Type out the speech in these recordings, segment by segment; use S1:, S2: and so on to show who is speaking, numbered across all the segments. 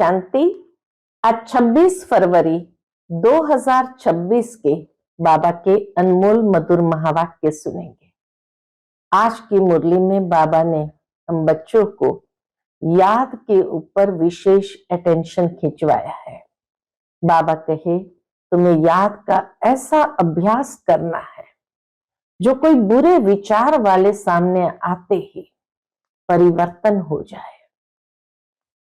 S1: शांति। आज 26 फरवरी 2026 के बाबा के अनमोल मधुर महावाक्य सुनेंगे। आज की मुरली में बाबा ने हम बच्चों को याद के ऊपर विशेष अटेंशन खिंचवाया है। बाबा कहे तुम्हें याद का ऐसा अभ्यास करना है जो कोई बुरे विचार वाले सामने आते ही परिवर्तन हो जाए।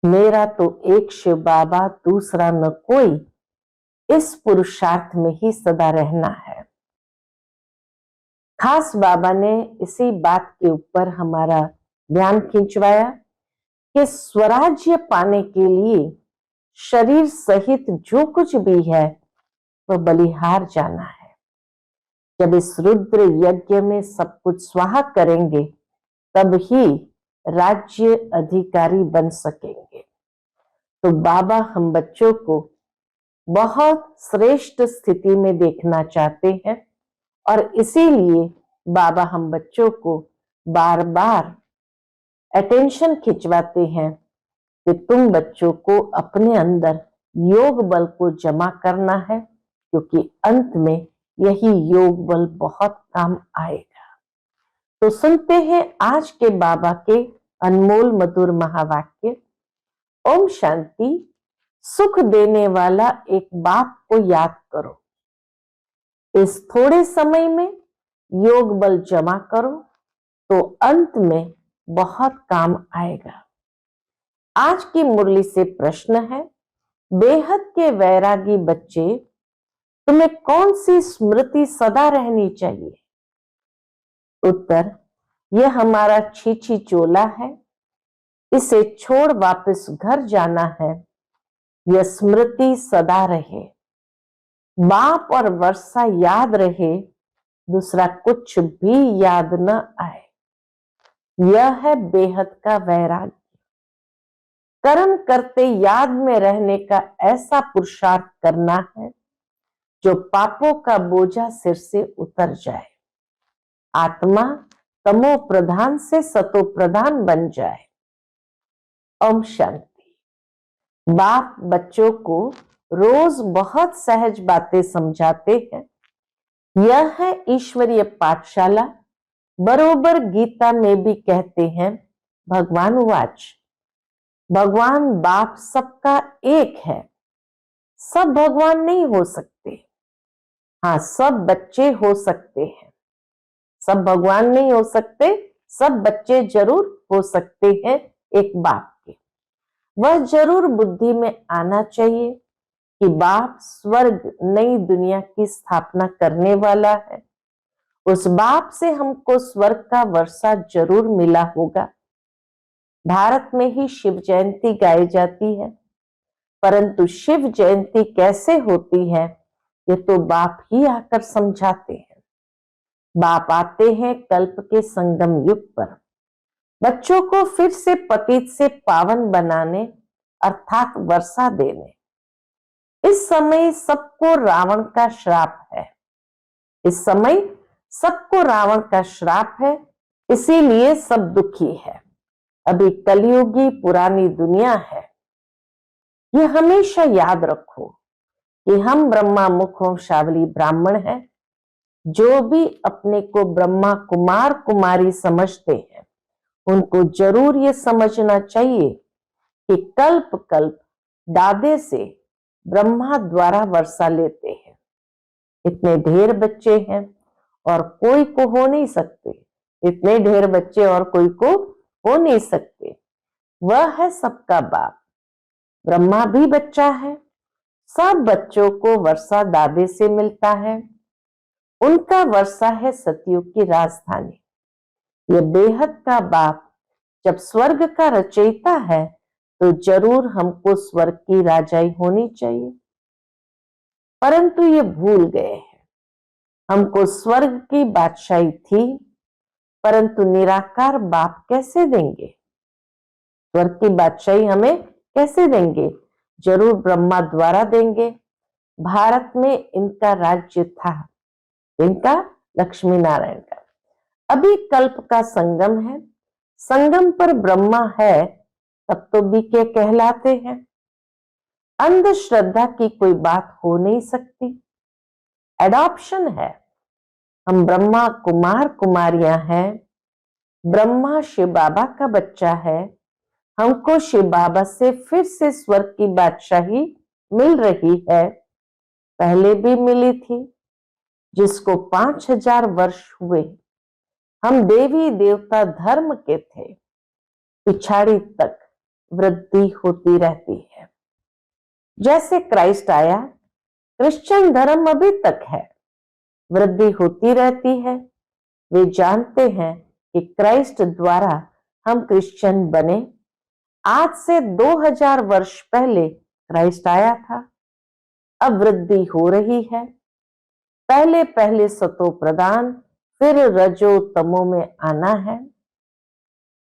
S1: मेरा तो एक शिव बाबा दूसरा न कोई, इस पुरुषार्थ में ही सदा रहना है। खास बाबा ने इसी बात के ऊपर हमारा ध्यान खिंचवाया कि स्वराज्य पाने के लिए शरीर सहित जो कुछ भी है वह बलिहार जाना है। जब इस रुद्र यज्ञ में सब कुछ स्वाहा करेंगे तब ही राज्य अधिकारी बन सकेंगे। तो बाबा हम बच्चों को बहुत श्रेष्ठ स्थिति में देखना चाहते हैं और इसीलिए बाबा हम बच्चों को बार बार अटेंशन खिंचवाते हैं कि तुम बच्चों को अपने अंदर योग बल को जमा करना है, क्योंकि अंत में यही योग बल बहुत काम आएगा। तो सुनते हैं आज के बाबा के अनमोल मधुर महावाक्य। ओम शांति। सुख देने वाला एक बाप को याद करो। इस थोड़े समय में योग बल जमा करो तो अंत में बहुत काम आएगा। आज की मुरली से प्रश्न है, बेहद के वैरागी बच्चे तुम्हें कौन सी स्मृति सदा रहनी चाहिए? उत्तर, यह हमारा छीछी चोला है, इसे छोड़ वापस घर जाना है। यह स्मृति सदा रहे, बाप और वर्षा याद रहे, दूसरा कुछ भी याद न आए। यह है बेहद का वैराग्य। कर्म करते याद में रहने का ऐसा पुरुषार्थ करना है जो पापों का बोझा सिर से उतर जाए। आत्मा तमो प्रधान से सतो प्रधान बन जाए। ओम शांति। बाप बच्चों को रोज बहुत सहज बातें समझाते हैं। यह है ईश्वरीय पाठशाला। बरोबर गीता में भी कहते हैं, भगवान वाच, भगवान बाप सबका एक है। सब भगवान नहीं हो सकते, हाँ सब बच्चे हो सकते हैं। सब भगवान नहीं हो सकते, सब बच्चे जरूर हो सकते हैं एक बाप के। वह जरूर बुद्धि में आना चाहिए कि बाप स्वर्ग नई दुनिया की स्थापना करने वाला है। उस बाप से हमको स्वर्ग का वर्षा जरूर मिला होगा। भारत में ही शिव जयंती गाई जाती है, परंतु शिव जयंती कैसे होती है ये तो बाप ही आकर समझाते हैं। बाप आते हैं कल्प के संगम युग पर, बच्चों को फिर से पतित से पावन बनाने अर्थात वर्षा देने। इस समय सबको रावण का श्राप है। इस समय सबको रावण का श्राप है, इसीलिए सब दुखी है। अभी कलयुगी पुरानी दुनिया है। ये हमेशा याद रखो कि हम ब्रह्मा मुख वंशावली ब्राह्मण हैं। जो भी अपने को ब्रह्मा कुमार कुमारी समझते हैं उनको जरूर ये समझना चाहिए कि कल्प कल्प दादे से ब्रह्मा द्वारा वर्षा लेते हैं। इतने ढेर बच्चे हैं और कोई को हो नहीं सकते। इतने ढेर बच्चे और कोई को हो नहीं सकते। वह है सबका बाप। ब्रह्मा भी बच्चा है। सब बच्चों को वर्षा दादे से मिलता है। उनका वर्षा है सतयुग की राजधानी। यह बेहद का बाप जब स्वर्ग का रचयिता है तो जरूर हमको स्वर्ग की राजाई होनी चाहिए, परंतु ये भूल गए हैं। हमको स्वर्ग की बादशाही थी, परंतु निराकार बाप कैसे देंगे? स्वर्ग की बादशाही हमें कैसे देंगे? जरूर ब्रह्मा द्वारा देंगे। भारत में इनका राज्य था, इनका लक्ष्मी नारायण का। अभी कल्प का संगम है। संगम पर ब्रह्मा है, तब तो बीके कहलाते हैं। अंधश्रद्धा की कोई बात हो नहीं सकती। एडॉप्शन है। हम ब्रह्मा कुमार कुमारियां हैं। ब्रह्मा शिव बाबा का बच्चा है। हमको शिव बाबा से फिर से स्वर्ग की बादशाही मिल रही है। पहले भी मिली थी, जिसको 5000 वर्ष हुए। हम देवी देवता धर्म के थे। पिछाड़ी तक वृद्धि होती रहती है। जैसे क्राइस्ट आया, क्रिश्चियन धर्म अभी तक है, वृद्धि होती रहती है। वे जानते हैं कि क्राइस्ट द्वारा हम क्रिश्चियन बने। आज से 2000 वर्ष पहले क्राइस्ट आया था। अब वृद्धि हो रही है। पहले पहले सतो प्रधान, फिर रजो तमो में आना है।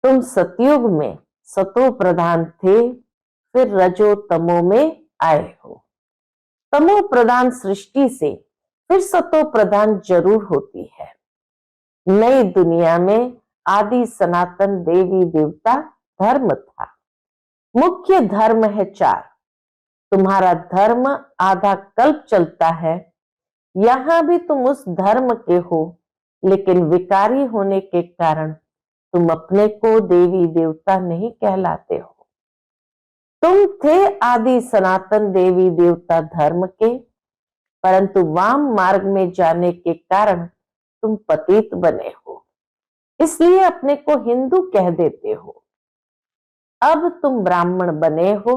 S1: तुम सतयुग में सतो प्रधान थे, फिर रजो तमो में आए हो। तमो प्रधान सृष्टि से फिर सतो प्रधान जरूर होती है। नई दुनिया में आदि सनातन देवी देवता धर्म था। मुख्य धर्म है 4। तुम्हारा धर्म आधा कल्प चलता है। यहां भी तुम उस धर्म के हो, लेकिन विकारी होने के कारण तुम अपने को देवी देवता नहीं कहलाते हो। तुम थे आदि सनातन देवी देवता धर्म के, परंतु वाम मार्ग में जाने के कारण तुम पतित बने हो, इसलिए अपने को हिंदू कह देते हो। अब तुम ब्राह्मण बने हो।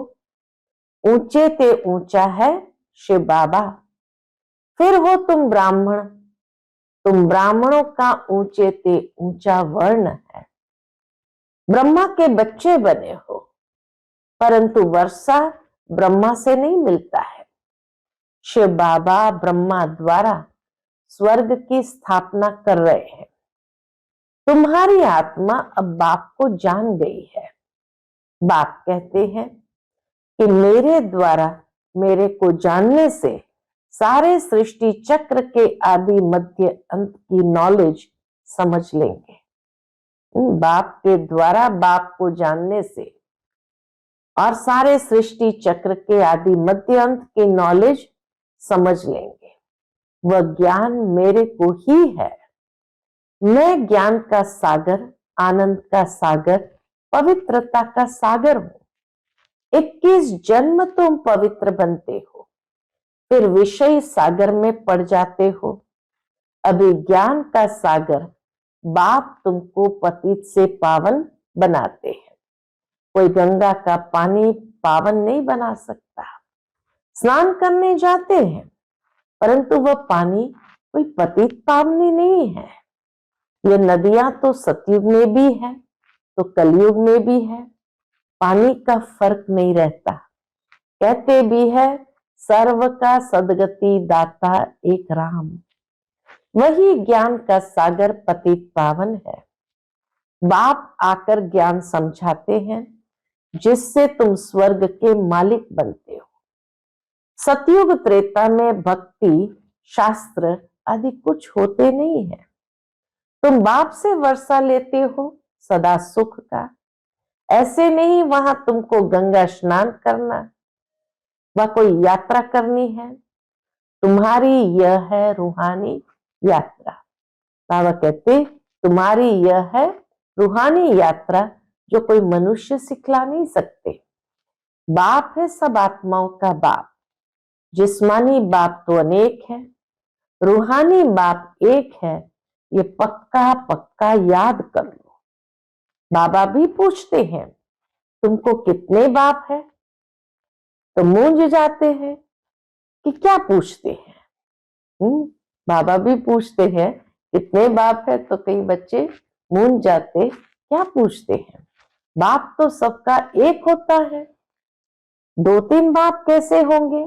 S1: ऊंचे ते ऊंचा है शिव बाबा। फिर हो तुम ब्राह्मण। तुम ब्राह्मणों का ऊंचे ते ऊंचा वर्ण है। ब्रह्मा के बच्चे बने हो, परंतु वर्षा ब्रह्मा से नहीं मिलता है। शिव बाबा ब्रह्मा द्वारा स्वर्ग की स्थापना कर रहे हैं। तुम्हारी आत्मा अब बाप को जान गई है। बाप कहते हैं कि मेरे द्वारा मेरे को जानने से सारे सृष्टि चक्र के आदि मध्य अंत की नॉलेज समझ लेंगे। बाप के द्वारा बाप को जानने से और सारे सृष्टि चक्र के आदि मध्य अंत की नॉलेज समझ लेंगे। वह ज्ञान मेरे को ही है। मैं ज्ञान का सागर, आनंद का सागर, पवित्रता का सागर हूं। 21 जन्म तुम पवित्र बनते हो, फिर विषय सागर में पड़ जाते हो। अभी ज्ञान का सागर बाप तुमको पतित से पावन बनाते हैं। कोई गंगा का पानी पावन नहीं बना सकता। स्नान करने जाते हैं, परंतु वह पानी कोई पतित पावनी नहीं है। ये नदियां तो सतयुग में भी है, तो कलयुग में भी है। पानी का फर्क नहीं रहता। कहते भी है सर्व का सदगति दाता एक राम। वही ज्ञान का सागर पतित पावन है। बाप आकर ज्ञान समझाते हैं, जिससे तुम स्वर्ग के मालिक बनते हो। सतयुग त्रेता में भक्ति शास्त्र आदि कुछ होते नहीं है। तुम बाप से वर्षा लेते हो सदा सुख का। ऐसे नहीं वहां तुमको गंगा स्नान करना, वह कोई यात्रा करनी है। तुम्हारी यह है रूहानी यात्रा। बाबा कहते तुम्हारी यह है रूहानी यात्रा, जो कोई मनुष्य सिखला नहीं सकते। बाप है सब आत्माओं का बाप। जिस्मानी बाप तो अनेक है, रूहानी बाप एक है। ये पक्का पक्का याद कर लो। बाबा भी पूछते हैं तुमको कितने बाप है, तो मूंझ जाते हैं कि क्या पूछते हैं। बाबा भी पूछते हैं कितने बाप है, तो कई बच्चे मूंझ जाते क्या पूछते हैं। बाप तो सबका एक होता है, 2-3 बाप कैसे होंगे।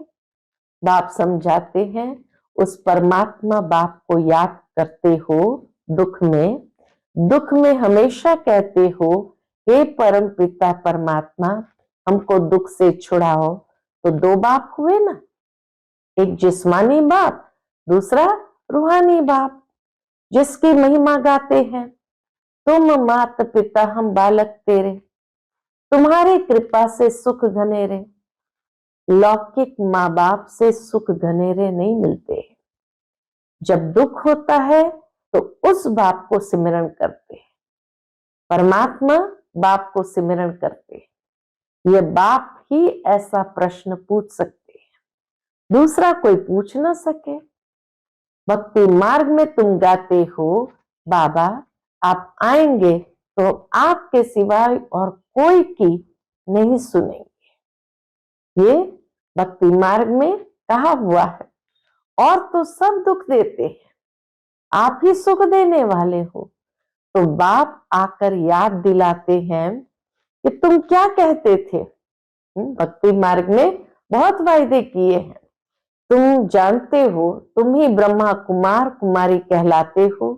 S1: बाप समझाते हैं उस परमात्मा बाप को याद करते हो दुख में। दुख में हमेशा कहते हो हे परम पिता परमात्मा हमको दुख से छुड़ाओ। तो 2 बाप हुए ना, एक जिस्मानी बाप, दूसरा रूहानी बाप, जिसकी महिमा गाते हैं। तुम मात पिता हम बालक तेरे, तुम्हारी कृपा से सुख घनेरे। लौकिक माँ बाप से सुख घनेरे नहीं मिलते। जब दुख होता है तो उस बाप को सिमरण करते हैं, परमात्मा बाप को सिमरण करते हैं। ये बाप ही ऐसा प्रश्न पूछ सकते हैं, दूसरा कोई पूछ ना सके। भक्ति मार्ग में तुम गाते हो, बाबा आप आएंगे तो आपके सिवाय और कोई की नहीं सुनेंगे। ये भक्ति मार्ग में कहा हुआ है। और तो सब दुख देते हैं, आप ही सुख देने वाले हो। तो बाप आकर याद दिलाते हैं कि तुम क्या कहते थे। भक्ति मार्ग में बहुत वायदे किए हैं, तुम जानते हो, तुम ही ब्रह्मा कुमार कुमारी कहलाते हो।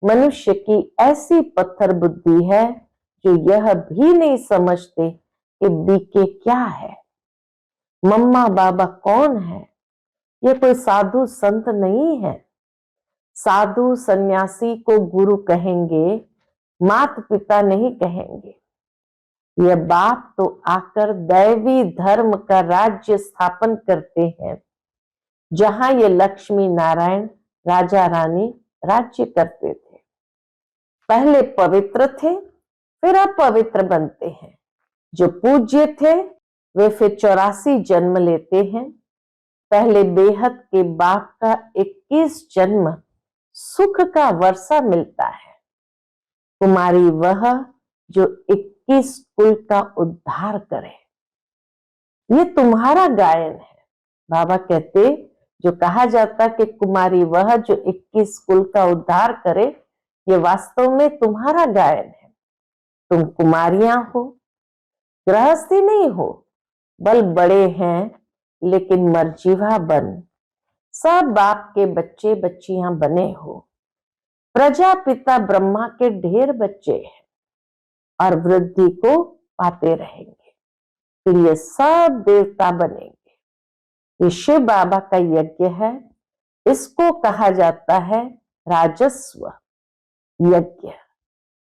S1: मनुष्य की ऐसी पत्थर बुद्धि है जो यह भी नहीं समझते कि बीके क्या है, मम्मा बाबा कौन है। ये कोई साधु संत नहीं है। साधु सन्यासी को गुरु कहेंगे, माता पिता नहीं कहेंगे। यह बाप तो आकर दैवी धर्म का राज्य स्थापन करते हैं, जहां ये लक्ष्मी नारायण राजा रानी राज्य करते थे। पहले पवित्र थे, फिर अपवित्र बनते हैं। जो पूज्य थे वे फिर 84 जन्म लेते हैं। पहले बेहद के बाप का 21 जन्म सुख का वर्षा मिलता है। कुमारी वह जो 21 कुल का उद्धार करे। ये तुम्हारा गायन है। बाबा कहते, जो कहा जाता कि कुमारी वह जो 21 कुल का उद्धार करे, ये वास्तव में तुम्हारा गायन है। तुम कुमारियां हो, गृहस्थी नहीं हो, बल बड़े हैं लेकिन मर्जीवा बन। सब बाप के बच्चे बच्चियां बने हो। प्रजापिता ब्रह्मा के ढेर बच्चे हैं और वृद्धि को पाते रहेंगे, फिर ये सब देवता बनेंगे। ये शिव बाबा का यज्ञ है। इसको कहा जाता है राजस्व यज्ञ।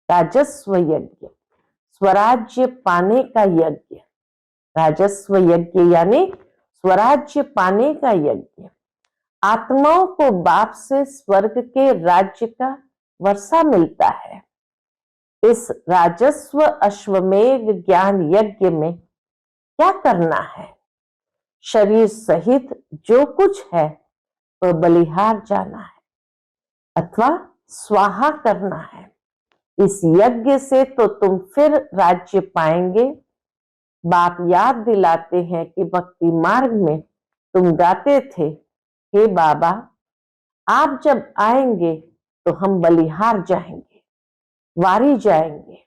S1: राजस्व यज्ञ, स्वराज्य पाने का यज्ञ। राजस्व यज्ञ यानी स्वराज्य पाने का यज्ञ। आत्माओं को बाप से स्वर्ग के राज्य का वर्षा मिलता है। इस राजस्व अश्वमेध ज्ञान यज्ञ में क्या करना है? शरीर सहित जो कुछ है वह बलिहार जाना है अथवा स्वाहा करना है। इस यज्ञ से तो तुम फिर राज्य पाएंगे। बाप याद दिलाते हैं कि भक्ति मार्ग में तुम गाते थे, हे बाबा आप जब आएंगे तो हम बलिहार जाएंगे, वारी जाएंगे।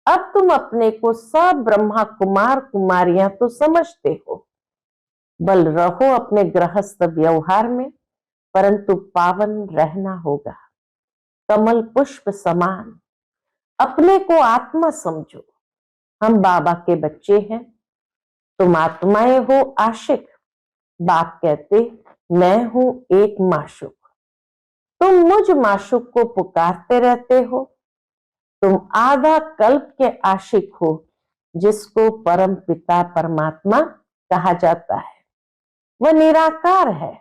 S1: अब तुम अपने को सब ब्रह्मा कुमार कुमारियां तो समझते हो, बल रहो अपने गृहस्थ व्यवहार में, परंतु पावन रहना होगा। कमल पुष्प समान अपने को आत्मा समझो। हम बाबा के बच्चे हैं, तुम आत्माएं हो आशिक। बाप कहते, मैं हूं एक माशूक। तुम मुझ माशूक को पुकारते रहते हो। तुम आधा कल्प के आशिक हो, जिसको परम पिता परमात्मा कहा जाता है। वह निराकार है।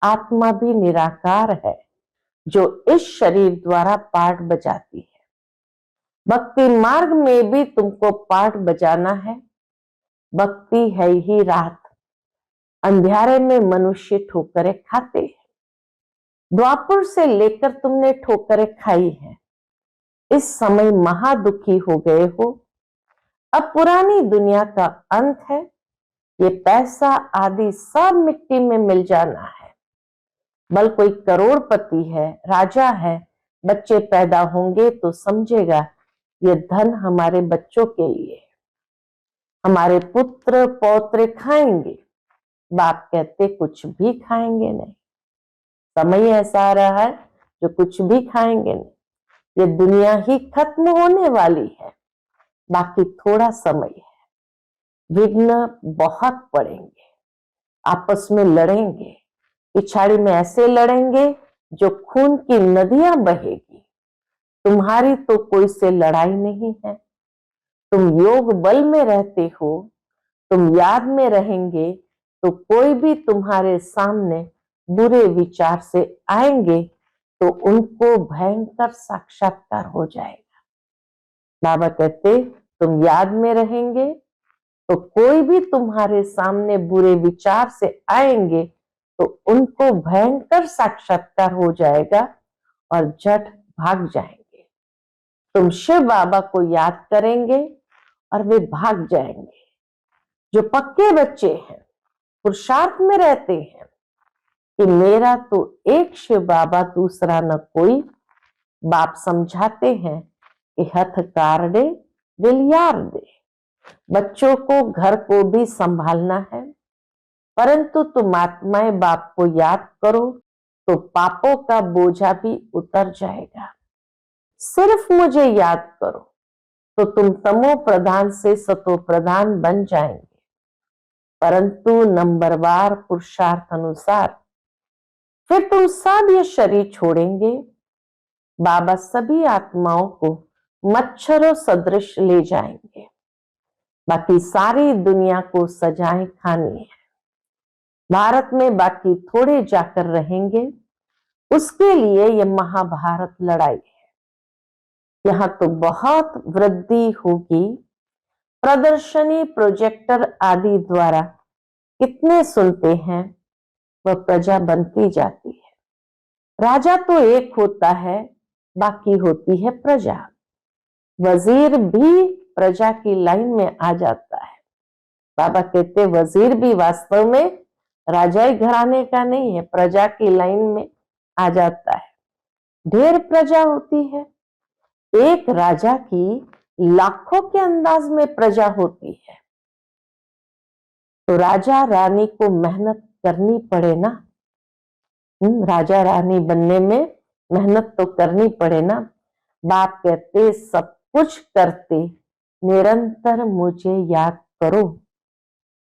S1: आत्मा भी निराकार है, जो इस शरीर द्वारा पाठ बजाती है। भक्ति मार्ग में भी तुमको पाठ बजाना है। भक्ति है ही रात। अंधेरे में मनुष्य ठोकरें खाते हैं। द्वापर से लेकर तुमने ठोकरें खाई हैं। इस समय महादुखी हो गए हो। अब पुरानी दुनिया का अंत है। ये पैसा आदि सब मिट्टी में मिल जाना है। बल कोई करोड़पति है, राजा है, बच्चे पैदा होंगे तो समझेगा ये धन हमारे बच्चों के लिए है, हमारे पुत्र पौत्र खाएंगे। बाप कहते कुछ भी खाएंगे नहीं। समय ऐसा आ रहा है जो कुछ भी खाएंगे नहीं। ये दुनिया ही खत्म होने वाली है, बाकी थोड़ा समय है। विघ्न बहुत पड़ेंगे, आपस में लड़ेंगे, पिछाड़ी में ऐसे लड़ेंगे जो खून की नदियां बहेगी। तुम्हारी तो कोई से लड़ाई नहीं है। तुम योग बल में रहते हो, तुम याद में रहेंगे तो कोई भी तुम्हारे सामने बुरे विचार से आएंगे तो उनको भयंकर साक्षात्कार हो जाएगा। बाबा कहते तुम याद में रहेंगे तो कोई भी तुम्हारे सामने बुरे विचार से आएंगे तो उनको भयंकर साक्षात्कार हो जाएगा और झट भाग जाएंगे। तुम शिव बाबा को याद करेंगे और वे भाग जाएंगे। जो पक्के बच्चे हैं, पुरुषार्थ में रहते हैं कि मेरा तो एक शिव बाबा, दूसरा न कोई, बाप समझाते हैं कि हथ कारडे दिल यार दे। बच्चों को घर को भी संभालना है, परंतु तुम आत्माएं बाप को याद करो तो पापों का बोझा भी उतर जाएगा। सिर्फ मुझे याद करो तो तुम तमो प्रधान से सतो प्रधान बन जाएंगे, परंतु नंबरवार पुरुषार्थ अनुसार फिर तुम सब ये शरीर छोड़ेंगे। बाबा सभी आत्माओं को मच्छरों सदृश ले जाएंगे। बाकी सारी दुनिया को सजाएं खानी है। भारत में बाकी थोड़े जाकर रहेंगे, उसके लिए यह महाभारत लड़ाई है। यहाँ तो बहुत वृद्धि होगी। प्रदर्शनी, प्रोजेक्टर आदि द्वारा कितने सुनते हैं, वह प्रजा बनती जाती है। राजा तो एक होता है, बाकी होती है प्रजा। वजीर भी प्रजा की लाइन में आ जाता है। बाबा कहते वजीर भी वास्तव में राजाई घराने का नहीं है, प्रजा की लाइन में आ जाता है। ढेर प्रजा होती है, एक राजा की लाखों के अंदाज में प्रजा होती है, तो राजा रानी को मेहनत करनी पड़े ना। राजा रानी बनने में मेहनत तो करनी पड़े ना। बाप कहते सब कुछ करते निरंतर मुझे याद करो।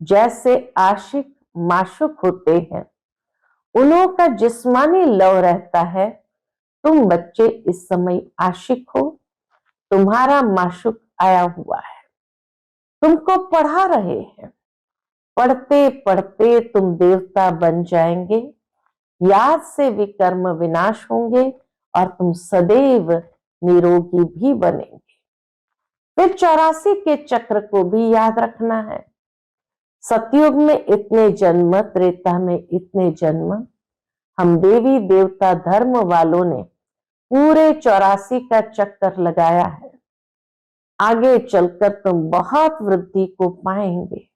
S1: जैसे आशिक माशुक होते हैं, उन्हों का जिस्मानी लव रहता है। तुम बच्चे इस समय आशिक हो, तुम्हारा माशुक आया हुआ है, तुमको पढ़ा रहे हैं। पढ़ते पढ़ते तुम देवता बन जाएंगे। याद से विकर्म विनाश होंगे और तुम सदैव निरोगी भी बनेंगे। फिर 84 के चक्र को भी याद रखना है। सतयुग में इतने जन्म, त्रेता में इतने जन्म, हम देवी देवता धर्म वालों ने पूरे 84 का चक्कर लगाया है। आगे चलकर तुम बहुत वृद्धि को पाएंगे।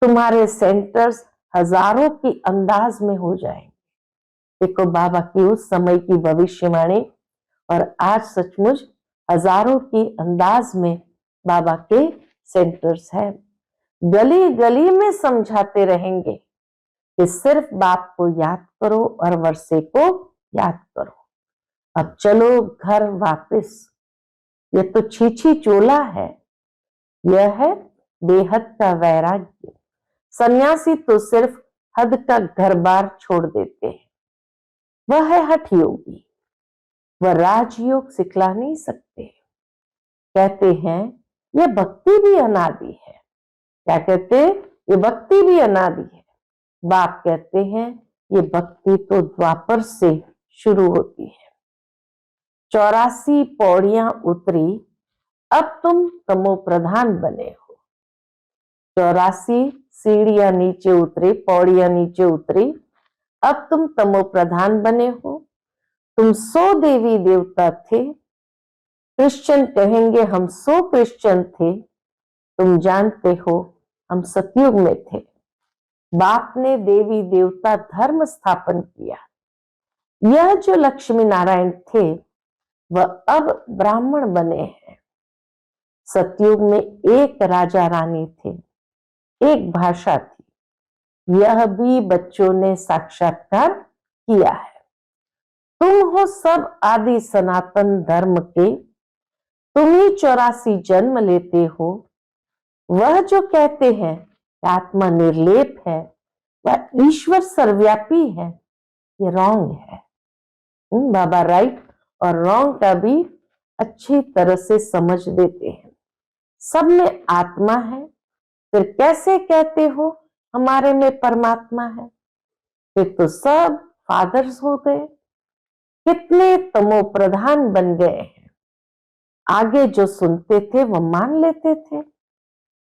S1: तुम्हारे सेंटर्स हजारों की अंदाज में हो जाएंगे। देखो बाबा की उस समय की भविष्यवाणी और आज सचमुच हजारों की अंदाज में बाबा के सेंटर्स है। गली गली में समझाते रहेंगे कि सिर्फ बाप को याद करो और वर्षे को याद करो। अब चलो घर वापस। ये तो छीछी चोला है, यह है बेहद का वैराग्य। सन्यासी तो सिर्फ हद का घर बार छोड़ देते हैं, वह है हठ योगी। वह राजयोग सिखला नहीं सकते। कहते हैं यह भक्ति भी अनादि है। क्या कहते? ये भक्ति भी अनादि है। बाप कहते हैं ये भक्ति तो द्वापर से शुरू होती है। 84 पौड़ियां उतरी, अब तुम तमो प्रधान बने हो। 84 सीढ़ियां नीचे उतरी, पौड़ियां नीचे उतरी, अब तुम तमो प्रधान बने हो। तुम 100 देवी देवता थे। क्रिश्चियन कहेंगे हम 100 क्रिश्चियन थे। तुम जानते हो हम सतयुग में थे। बाप ने देवी देवता धर्म स्थापन किया। यह जो लक्ष्मी नारायण थे वह अब ब्राह्मण बने हैं। सतयुग में एक राजा रानी थे, एक भाषा थी। यह भी बच्चों ने साक्षात्कार किया है। तुम हो सब आदि सनातन धर्म के, तुम ही 84 जन्म लेते हो। वह जो कहते हैं आत्मा निर्लेप है, वह ईश्वर सर्वव्यापी है, ये रॉन्ग है। बाबा राइट और रॉन्ग का भी अच्छी तरह से समझ देते हैं। सब में आत्मा है, फिर कैसे कहते हो हमारे में परमात्मा है? फिर तो सब फादर्स हो गए, कितने तमो प्रधान बन गए हैं। आगे जो सुनते थे वो मान लेते थे।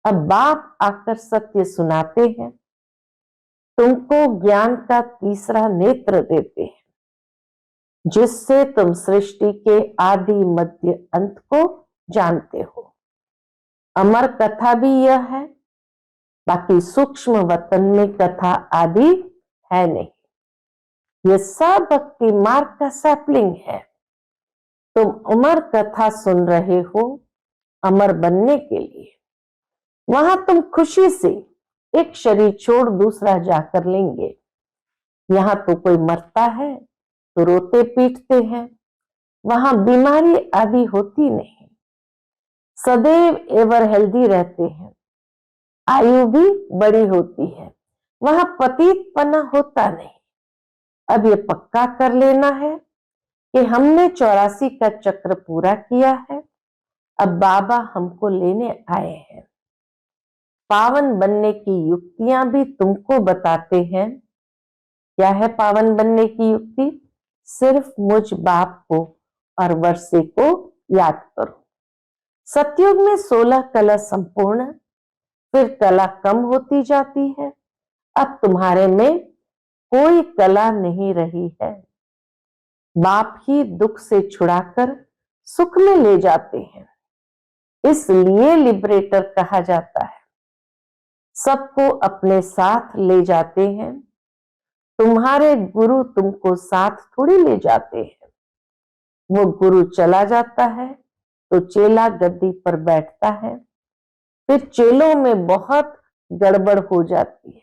S1: अब बाप आकर सत्य सुनाते हैं, तुमको ज्ञान का तीसरा नेत्र देते हैं, जिससे तुम सृष्टि के आदि मध्य अंत को जानते हो। अमर कथा भी यह है, बाकी सूक्ष्म वतन में कथा आदि है नहीं। ये सब भक्ति मार्ग का सैपलिंग है। तुम अमर कथा सुन रहे हो अमर बनने के लिए। वहां तुम खुशी से एक शरीर छोड़ दूसरा जाकर लेंगे। यहाँ तो कोई मरता है तो रोते पीटते हैं, वहां बीमारी आदि होती नहीं, सदैव एवर हेल्दी रहते हैं, आयु भी बड़ी होती है, वहां पतितपना होता नहीं। अब ये पक्का कर लेना है कि हमने 84 का चक्र पूरा किया है, अब बाबा हमको लेने आए हैं। पावन बनने की युक्तियां भी तुमको बताते हैं। क्या है पावन बनने की युक्ति? सिर्फ मुझ बाप को और वर्षे को याद करो। सतयुग में 16 कला संपूर्ण, फिर कला कम होती जाती है। अब तुम्हारे में कोई कला नहीं रही है। बाप ही दुख से छुड़ाकर सुख में ले जाते हैं, इसलिए लिबरेटर कहा जाता है। सबको अपने साथ ले जाते हैं। तुम्हारे गुरु तुमको साथ थोड़ी ले जाते हैं। वो गुरु चला जाता है तो चेला गद्दी पर बैठता है, फिर चेलों में बहुत गड़बड़ हो जाती है,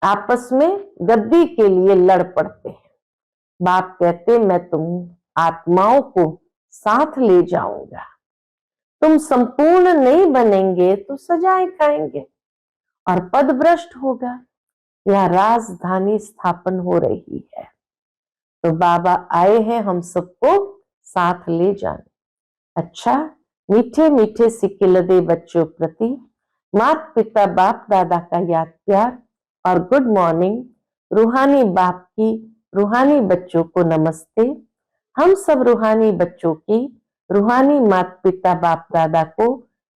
S1: आपस में गद्दी के लिए लड़ पड़ते हैं। बाप कहते मैं तुम आत्माओं को साथ ले जाऊंगा। तुम संपूर्ण नहीं बनेंगे तो सजाएं खाएंगे और पद भ्रष्ट होगा। यह राजधानी स्थापन हो रही है, तो बाबा आए हैं हम सबको साथ ले जाने। अच्छा, मीठे मीठे सिक्के लदे बच्चों प्रति माता पिता बाप दादा का याद प्यार और गुड मॉर्निंग। रूहानी बाप की रूहानी बच्चों को नमस्ते। हम सब रूहानी बच्चों की रूहानी माता पिता बाप दादा को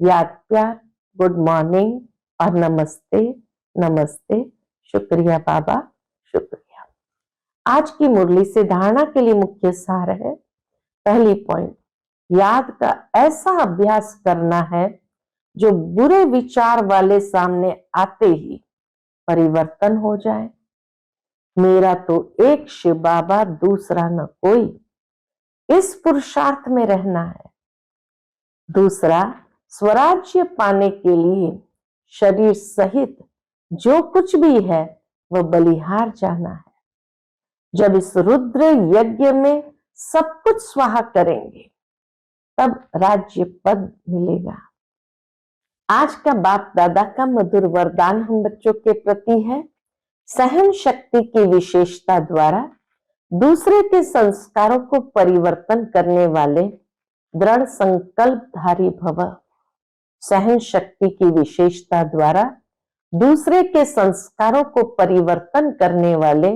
S1: याद प्यार, गुड मॉर्निंग और नमस्ते नमस्ते। शुक्रिया बाबा, शुक्रिया। आज की मुरली से धारणा के लिए मुख्य सार है। पहली पॉइंट, याद का ऐसा अभ्यास करना है जो बुरे विचार वाले सामने आते ही परिवर्तन हो जाए। मेरा तो एक शिव बाबा, दूसरा न कोई, इस पुरुषार्थ में रहना है। दूसरा, स्वराज्य पाने के लिए शरीर सहित जो कुछ भी है वह बलिहार जाना है। जब इस रुद्र यज्ञ में सब कुछ स्वाहा करेंगे तब राज्य पद मिलेगा। आज का बाप दादा का मधुर वरदान हम बच्चों के प्रति है, सहन शक्ति की विशेषता द्वारा दूसरे के संस्कारों को परिवर्तन करने वाले दृढ़ संकल्पधारी भव। सहन शक्ति की विशेषता द्वारा दूसरे के संस्कारों को परिवर्तन करने वाले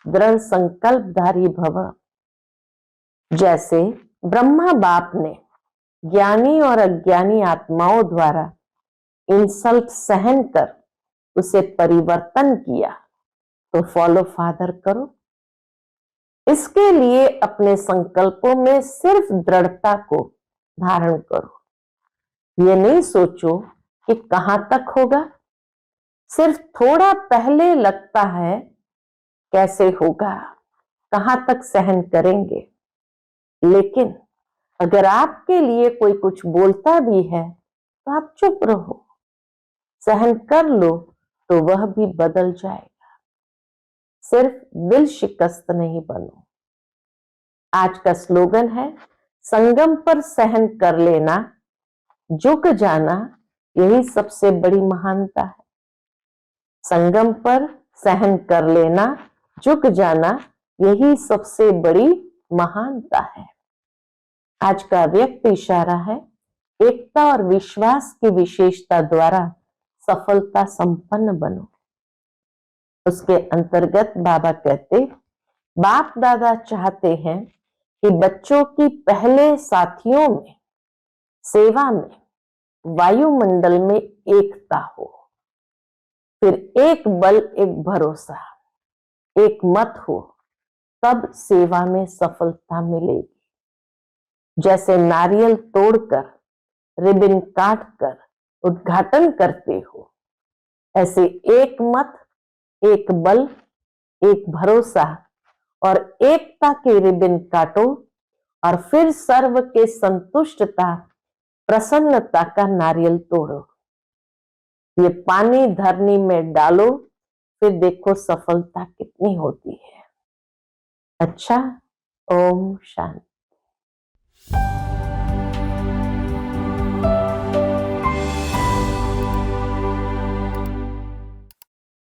S1: दृढ़ संकल्पधारी भव। जैसे ब्रह्मा बाप ने ज्ञानी और अज्ञानी आत्माओं द्वारा इंसल्ट सहन कर उसे परिवर्तन किया, तो फॉलो फादर करो। इसके लिए अपने संकल्पों में सिर्फ दृढ़ता को धारण करो। ये नहीं सोचो कि कहां तक होगा, सिर्फ थोड़ा पहले लगता है कैसे होगा, कहां तक सहन करेंगे। लेकिन अगर आपके लिए कोई कुछ बोलता भी है तो आप चुप रहो, सहन कर लो तो वह भी बदल जाएगा। सिर्फ दिल शिकस्त नहीं बनो। आज का स्लोगन है, संगम पर सहन कर लेना, झुक जाना, यही सबसे बड़ी महानता है। संगम पर सहन कर लेना, झुक जाना, यही सबसे बड़ी महानता है। आज का व्यक्त इशारा है, एकता और विश्वास की विशेषता द्वारा सफलता संपन्न बनो। उसके अंतर्गत बाबा कहते, बाप दादा चाहते हैं कि बच्चों की पहले साथियों में, सेवा में, वायुमंडल में एकता हो, फिर एक बल, एक भरोसा, एक मत हो, तब सेवा में सफलता मिलेगी। जैसे नारियल तोड़कर, रिबन काटकर उद्घाटन करते हो, ऐसे एक मत, एक बल, एक भरोसा और एकता के रिबन काटो और फिर सर्व के संतुष्टता, प्रसन्नता का नारियल तोड़ो। ये पानी धरनी में डालो, फिर देखो सफलता कितनी होती है। अच्छा, ओम शांति।